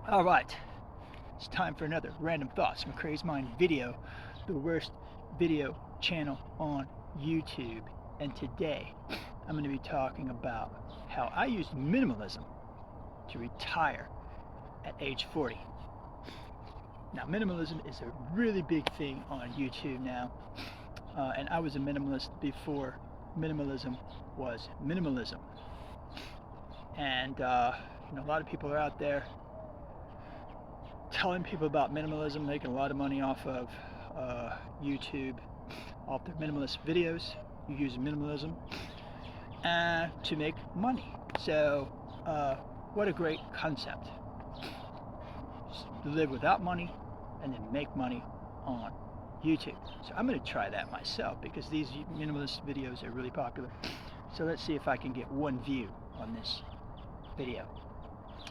All right, it's time for another Random Thoughts from Crazy Mind video, the worst video channel on YouTube. And today, I'm going to be talking about how I used minimalism to retire at age 40. Now, minimalism is a really big thing on YouTube now, and I was a minimalist before minimalism was minimalism. And a lot of people are out there telling people about minimalism, making a lot of money off of YouTube, off their minimalist videos. You use minimalism to make money. So, what a great concept. Just live without money and then make money on YouTube. So I'm going to try that myself because these minimalist videos are really popular. So let's see if I can get one view on this video.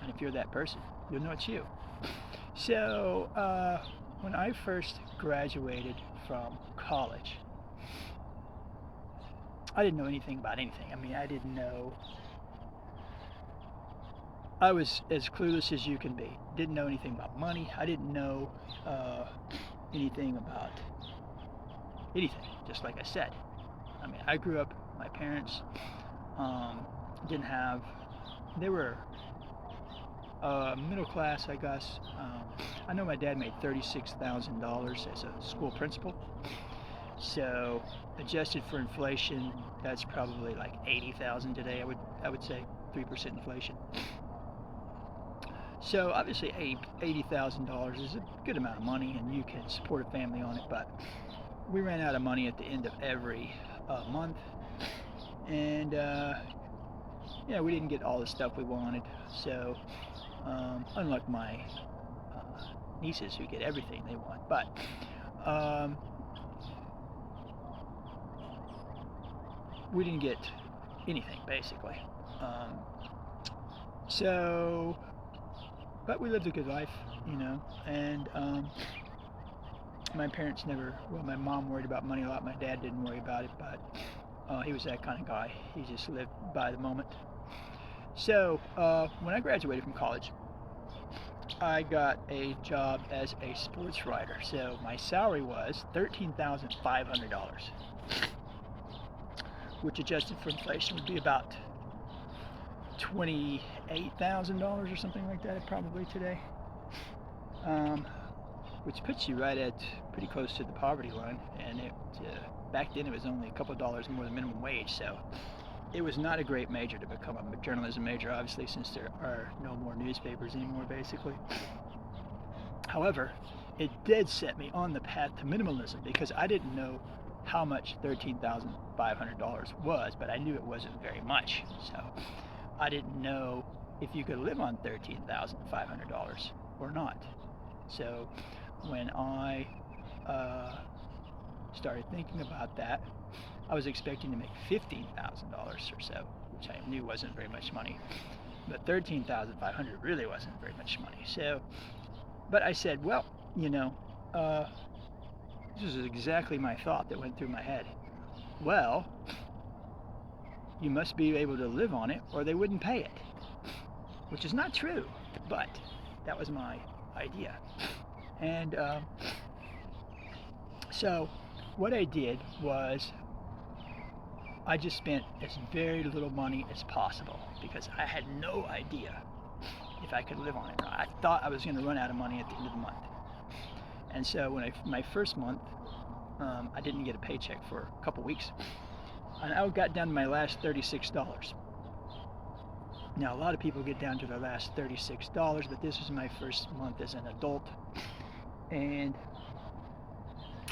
And if you're that person, you'll know it's you. So, when I first graduated from college, I didn't know anything about anything. I mean, I didn't know. I was as clueless as you can be. Didn't know anything about money. I didn't know anything about anything, just like I said. I mean, I grew up, my parents didn't have, they were middle class, I guess. I know my dad made $36,000 as a school principal. So adjusted for inflation, that's probably like 80,000 today. I would say 3% inflation. So obviously $80,000 is a good amount of money, and you can support a family on it. But we ran out of money at the end of every month, and we didn't get all the stuff we wanted. So unlike my nieces who get everything they want, but we didn't get anything basically. But we lived a good life, and my parents never, well, my mom worried about money a lot. My dad didn't worry about it, but he was that kind of guy. He just lived by the moment. So when I graduated from college, I got a job as a sports writer. So my salary was $13,500, which adjusted for inflation would be about $28,000 or something like that probably today, which puts you right at pretty close to the poverty line. And back then it was only a couple of dollars more than minimum wage, so it was not a great major to become a journalism major, obviously, since there are no more newspapers anymore basically. However, it did set me on the path to minimalism because I didn't know how much $13,500 was, but I knew it wasn't very much. So I didn't know if you could live on $13,500 or not. So when I started thinking about that, I was expecting to make $15,000 or so, which I knew wasn't very much money. But $13,500 really wasn't very much money. So, but I said, well, this is exactly my thought that went through my head. Well, you must be able to live on it or they wouldn't pay it, which is not true, but that was my idea. And so what I did was I just spent as very little money as possible because I had no idea if I could live on it or not. I thought I was going to run out of money at the end of the month. And so when my first month, I didn't get a paycheck for a couple weeks. And I got down to my last $36. Now, a lot of people get down to their last $36, but this was my first month as an adult. And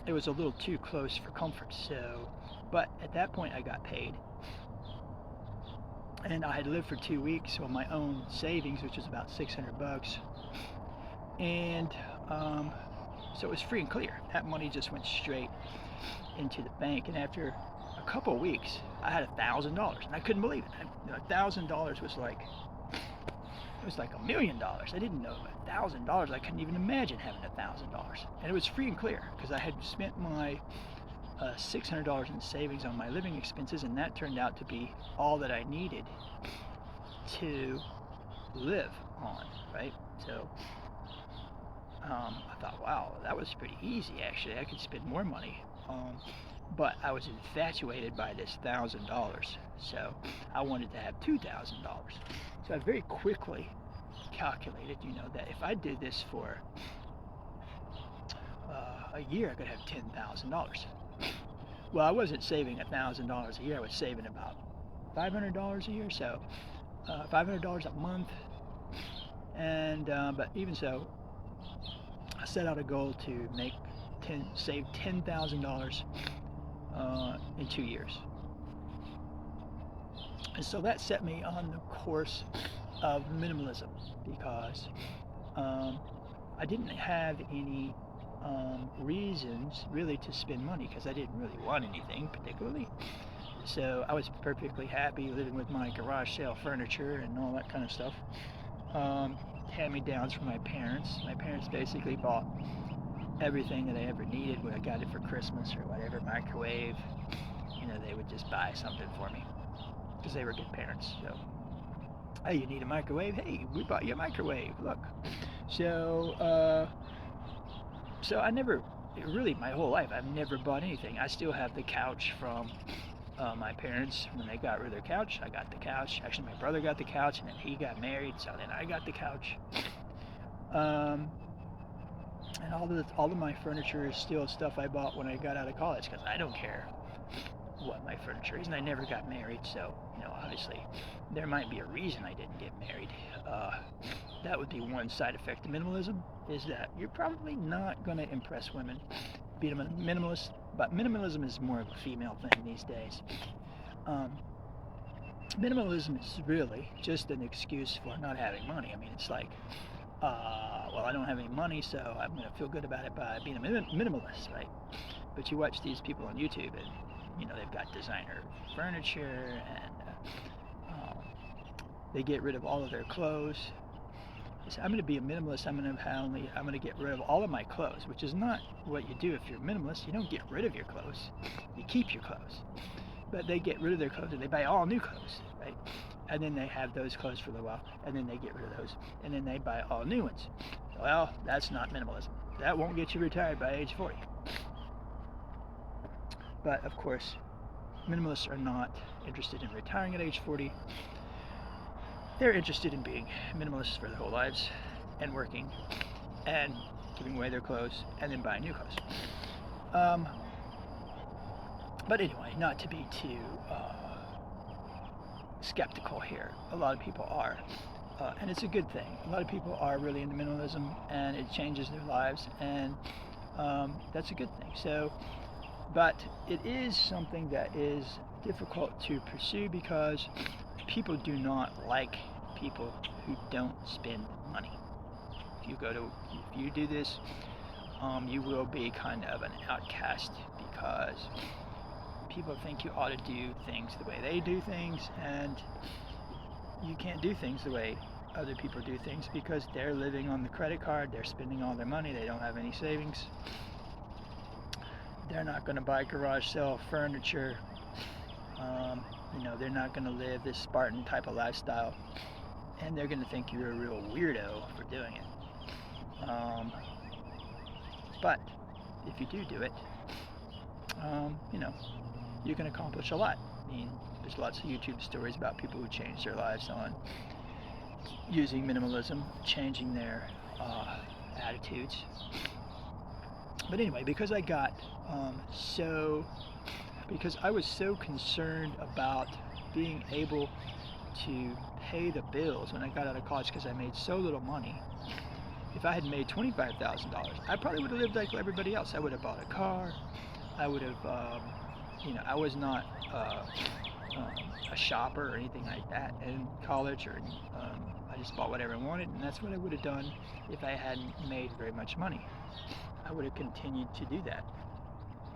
it was a little too close for comfort. So, but at that point I got paid. And I had lived for 2 weeks on my own savings, which was about $600. And so it was free and clear. That money just went straight into the bank. And after a couple of weeks, I had $1,000, and I couldn't believe it. $1,000 was like, it was like $1 million. I didn't know $1,000. I couldn't even imagine having $1,000, and it was free and clear because I had spent my $600 in savings on my living expenses, and that turned out to be all that I needed to live on, right? So I thought, wow, that was pretty easy actually. I could spend more money. But I was infatuated by this $1,000, so I wanted to have $2,000. So I very quickly calculated, that if I did this for a year, I could have $10,000. Well, I wasn't saving $1,000 a year. I was saving about $500 a year, so $500 a month. And but even so, I set out a goal to save $10,000 in 2 years. And so that set me on the course of minimalism because I didn't have any reasons really to spend money because I didn't really want anything particularly. So I was perfectly happy living with my garage sale furniture and all that kind of stuff. Hand-me-downs from my parents. My parents basically bought everything that I ever needed when I got it for Christmas or whatever, microwave. They would just buy something for me because they were good parents. So, hey, you need a microwave? Hey, we bought you a microwave. Look. So, so I never, really, my whole life, I've never bought anything. I still have the couch from my parents. When they got rid of their couch, I got the couch. Actually, my brother got the couch, and then he got married, so then I got the couch. And all of my furniture is still stuff I bought when I got out of college because I don't care what my furniture is, and I never got married, so obviously there might be a reason I didn't get married. That would be one side effect of minimalism, is that you're probably not going to impress women being a minimalist, but minimalism is more of a female thing these days. Minimalism is really just an excuse for not having money. I mean, it's like, well, I don't have any money, so I'm going to feel good about it by being a minimalist, right? But you watch these people on YouTube, and they've got designer furniture, and they get rid of all of their clothes. They say, I'm going to be a minimalist. I'm going to get rid of all of my clothes, which is not what you do if you're a minimalist. You don't get rid of your clothes. You keep your clothes. But they get rid of their clothes and they buy all new clothes, right? And then they have those clothes for a little while, and then they get rid of those, and then they buy all new ones. Well, that's not minimalism. That won't get you retired by age 40. But of course, minimalists are not interested in retiring at age 40. They're interested in being minimalists for their whole lives and working and giving away their clothes and then buying new clothes. But anyway, not to be too skeptical here. A lot of people are. And it's a good thing. A lot of people are really into minimalism, and it changes their lives, and that's a good thing. So, but it is something that is difficult to pursue because people do not like people who don't spend money. If you do this, you will be kind of an outcast because people think you ought to do things the way they do things, and you can't do things the way other people do things because they're living on the credit card, they're spending all their money, they don't have any savings, they're not going to buy garage sale furniture, they're not going to live this Spartan type of lifestyle, and they're going to think you're a real weirdo for doing it. But if you do it, you can accomplish a lot. I mean, there's lots of YouTube stories about people who changed their lives on using minimalism, changing their attitudes. But anyway, because I was so concerned about being able to pay the bills when I got out of college because I made so little money. If I had made $25,000, I probably would have lived like everybody else. I would have bought a car. I would have, I was not a shopper or anything like that in college, or I just bought whatever I wanted, and that's what I would have done if I hadn't made very much money. I would have continued to do that,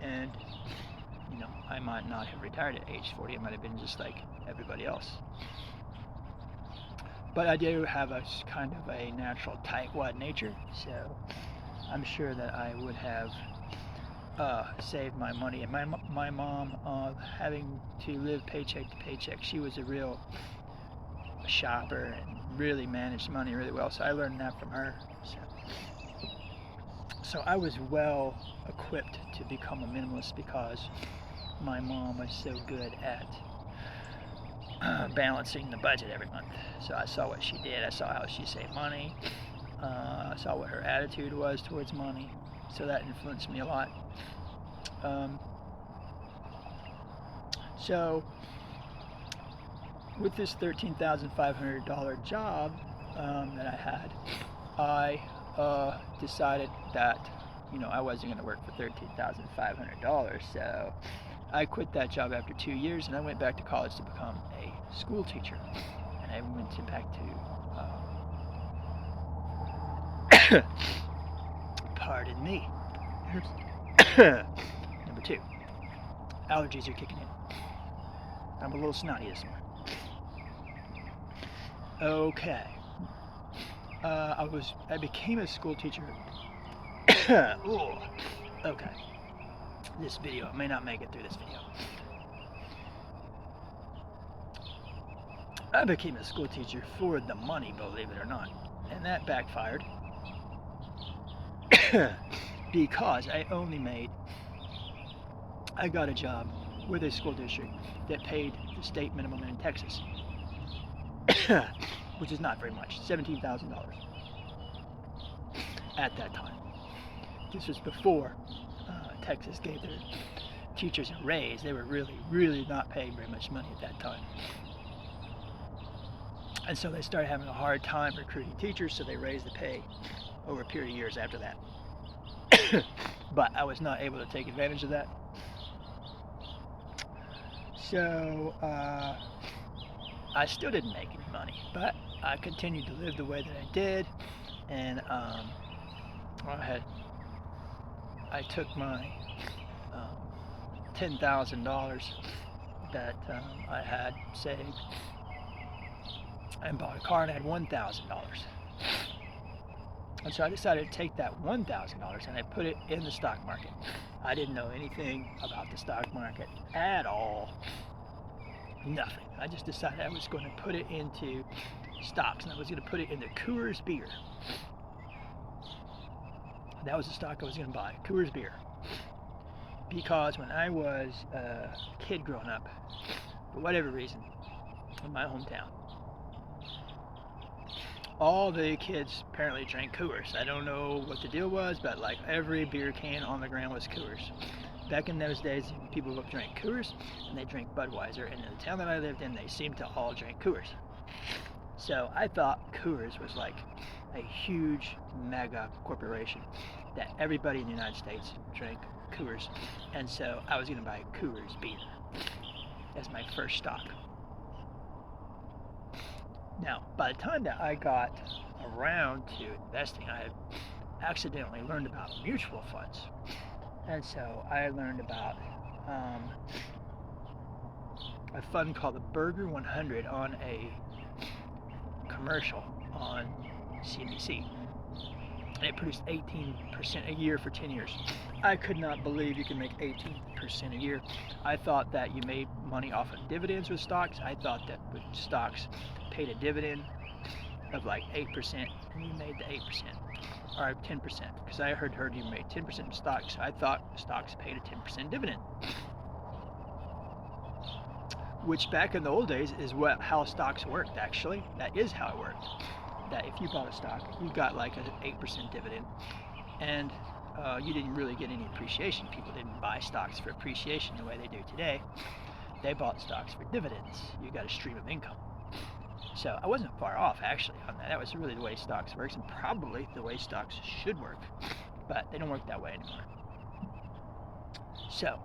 and I might not have retired at age 40. I might have been just like everybody else. But I do have a kind of a natural tightwad nature, so I'm sure that I would have saved my money. And my mom, having to live paycheck to paycheck, she was a real shopper and really managed money really well. So I learned that from her. So I was well equipped to become a minimalist because my mom was so good at balancing the budget every month. So I saw what she did. I saw how she saved money. I saw what her attitude was towards money. So that influenced me a lot. So with this $13,500 job that I had, I decided that I wasn't going to work for $13,500. So I quit that job after 2 years, and I went back to college to become a school teacher. And I went back to pardon me. Number 2, allergies are kicking in. I'm a little snotty this morning. Okay. I became a school teacher. Ooh. Okay. This video, I may not make it through this video. I became a school teacher for the money, believe it or not. And that backfired. Because I got a job with a school district that paid the state minimum in Texas. Which is not very much, $17,000 at that time. This was before Texas gave their teachers a raise. They were really not paying very much money at that time. And so they started having a hard time recruiting teachers, so they raised the pay over a period of years after that. But I was not able to take advantage of that. So I still didn't make any money, but I continued to live the way that I did, and I took my $10,000 that I had saved and bought a car, and I had $1,000. And so I decided to take that $1,000 and I put it in the stock market. I didn't know anything about the stock market at all. Nothing. I just decided I was going to put it into stocks, and I was going to put it into Coors Beer. That was the stock I was going to buy, Coors Beer. Because when I was a kid growing up, for whatever reason, in my hometown, all the kids apparently drank Coors. I don't know what the deal was, but like every beer can on the ground was Coors. Back in those days, people drank Coors and they drank Budweiser, and in the town that I lived in, they seemed to all drink Coors. So I thought Coors was like a huge mega corporation that everybody in the United States drank Coors, and so I was going to buy Coors Beer as my first stock. Now, by the time that I got around to investing, I had accidentally learned about mutual funds. And so I learned about a fund called the Burger 100 on a commercial on CNBC. And it produced 18% a year for 10 years. I could not believe you could make 18% a year. I thought that you made money off of dividends with stocks. I thought that with stocks paid a dividend of like 8% and you made the 8%. Or 10%, because I heard you made 10% in stocks. I thought stocks paid a 10% dividend, which back in the old days is how stocks worked. Actually, that is how it worked. That if you bought a stock, you got like an 8% dividend, and you didn't really get any appreciation. People didn't buy stocks for appreciation the way they do today. They bought stocks for dividends. You got a stream of income. So I wasn't far off actually on that. That was really the way stocks works, and probably the way stocks should work, but they don't work that way anymore. So,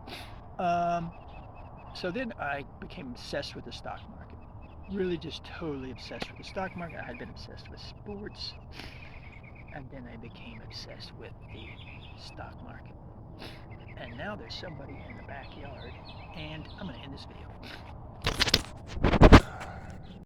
so then I became obsessed with the stock market. Really just totally obsessed with the stock market. I had been obsessed with sports, and then I became obsessed with the stock market. And now there's somebody in the backyard, and I'm going to end this video.